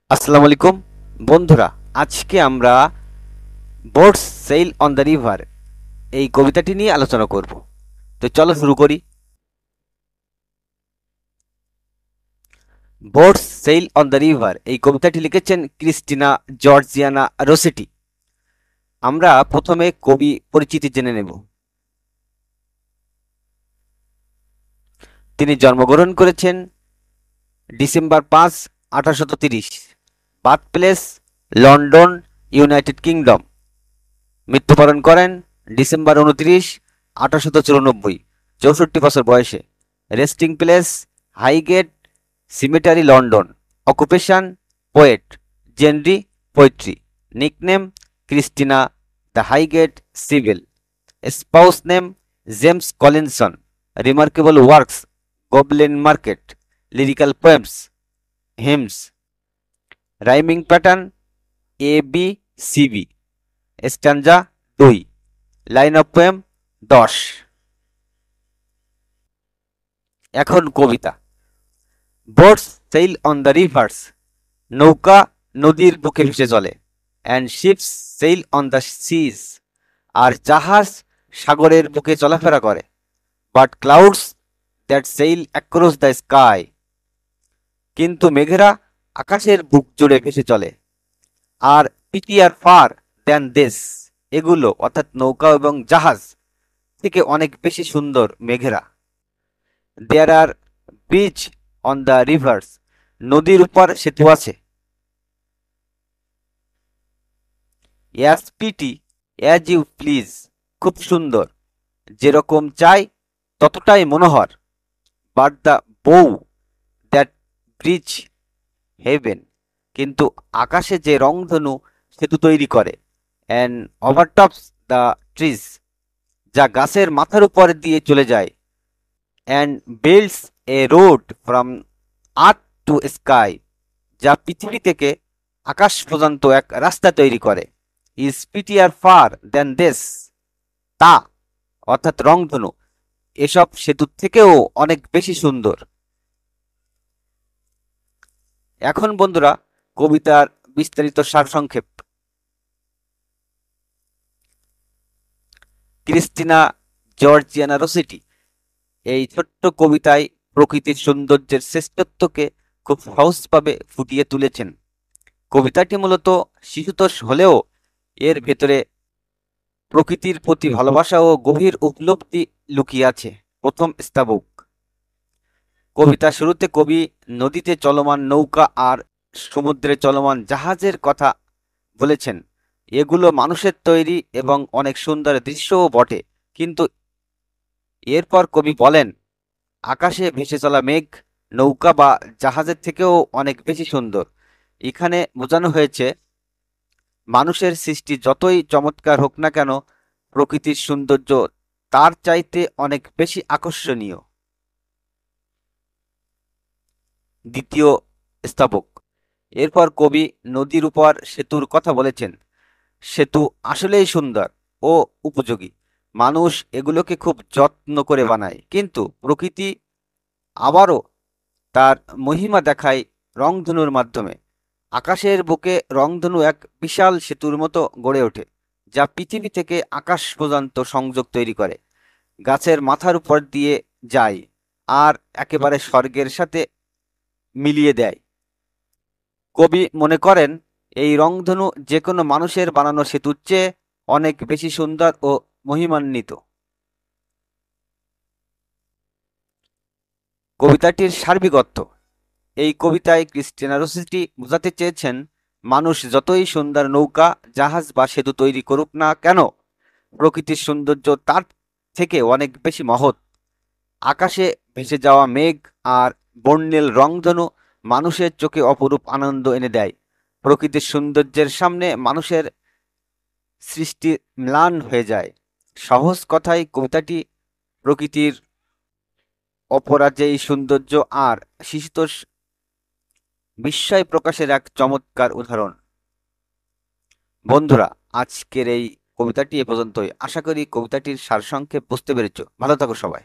আসসালামু আলাইকুম বন্ধুরা, আজকে আমরা boats sail on the river এই কবিতাটি নিয়ে আলোচনা করব। তো চলো শুরু করি। Boats sail on the river এই কবিতাটি লিখেছেন ক্রিস্টিনা জর্জিয়ানা রোসেটি। আমরা প্রথমে কবি পরিচিতি জেনে নেব। তিনি জন্মগ্রহণ করেছেন December 5, 1830। Birth place London, United Kingdom. মৃত্যুবরণ করেন ডিসেম্বর 29, 1894, 64 বছর বয়সে। Resting place Highgate cemetery, London. Occupation poet, genre poetry. Nickname Christina the Highgate civil. Spouse name James Collinson. Remarkable works Goblin Market, lyrical poems, hymns. Rhyming pattern ABCB। Stanza 2, line of poem 10। এখন কবিতা। Boats sail on the rivers, নৌকা নদীর বুকে ভেসে চলে। And ships sail on the seas, আর জাহাজ সাগরের বুকে চলাফেরা করে। But clouds that sail across the sky, কিন্তু মেঘেরা আকাশের বুক জুড়ে ভেসে চলে। আর পিটিআর ফার দ্যান দিস, এগুলো অর্থাৎ নৌকা এবং জাহাজ থেকে অনেক বেশি সুন্দর মেঘেরা। There are bridge on the rivers, নদীর উপর সেতু আছে। As pretty as you please, খুব সুন্দর, যেরকম চাই ততটাই মনোহর। But the bow that bridge heaven, কিন্তু আকাশে যে রংধনু সেতু তৈরি করে। অ্যান্ড ওভারটপস দ্য ট্রিজ, যা গাছের মাথার উপর দিয়ে চলে যায়। And builds a road from earth to sky, যা পৃথিবী থেকে আকাশ পর্যন্ত এক রাস্তা তৈরি করে। Is prettier far than this, তা অর্থাৎ রংধনু এসব সেতুর থেকেও অনেক বেশি সুন্দর। এখন বন্ধুরা কবিতার বিস্তারিত সারসংক্ষেপ। ক্রিস্টিনা জর্জিয়ানা রোসেটি এই ছোট্ট কবিতায় প্রকৃতির সৌন্দর্যের শ্রেষ্ঠত্বকে খুব সহজভাবে ফুটিয়ে তুলেছেন। কবিতাটি মূলত শিশুতোষ হলেও এর ভেতরে প্রকৃতির প্রতি ভালোবাসা ও গভীর উপলব্ধি লুকিয়ে আছে। প্রথম স্তাবক। কবিতা শুরুতে কবি নদীতে চলমান নৌকা আর সমুদ্রে চলমান জাহাজের কথা বলেছেন। এগুলো মানুষের তৈরি এবং অনেক সুন্দর দৃশ্যও বটে, কিন্তু এরপর কবি বলেন আকাশে ভেসে চলা মেঘ নৌকা বা জাহাজের থেকেও অনেক বেশি সুন্দর। এখানে বোঝানো হয়েছে মানুষের সৃষ্টি যতই চমৎকার হোক না কেন, প্রকৃতির সৌন্দর্য তার চাইতে অনেক বেশি আকর্ষণীয়। দ্বিতীয় স্তাবক। এরপর কবি নদীর উপর সেতুর কথা বলেছেন। সেতু আসলেই সুন্দর ও উপযোগী। মানুষ এগুলোকে খুব যত্ন করে বানায়, কিন্তু প্রকৃতি আবারও তার মহিমা দেখায় রংধনুর মাধ্যমে। আকাশের বুকে রংধনু এক বিশাল সেতুর মতো গড়ে ওঠে, যা পৃথিবী থেকে আকাশ পর্যন্ত সংযোগ তৈরি করে, গাছের মাথার উপর দিয়ে যায় আর একেবারে স্বর্গের সাথে মিলিয়ে দেয়। কবি মনে করেন এই রংধনু যে কোনো মানুষের বানানো সেতুর চেয়ে অনেক বেশি সুন্দর ও মহিমান্বিত। কবিতাটির সার্বিক অর্থ। এই কবিতায় ক্রিস্টিনা রোসেটি বোঝাতে চেয়েছেন মানুষ যতই সুন্দর নৌকা জাহাজ বা সেতু তৈরি করুক না কেন, প্রকৃতির সৌন্দর্য তার থেকে অনেক বেশি মহৎ। আকাশে ভেসে যাওয়া মেঘ আর বর্ণিল রংধনু মানুষের চোখে অপরূপ আনন্দ এনে দেয়। প্রকৃতির সৌন্দর্যের সামনে মানুষের সৃষ্টি ম্লান হয়ে যায়। সহজ কথায় কবিতাটি প্রকৃতির অপরাজেয় সৌন্দর্য আর শিশুতোষ বিস্ময় প্রকাশের এক চমৎকার উদাহরণ। বন্ধুরা, আজকের এই কবিতাটি এ পর্যন্তই। আশা করি কবিতাটির সারসংক্ষেপ বুঝতে পেরেছ। ভালো থাকো সবাই।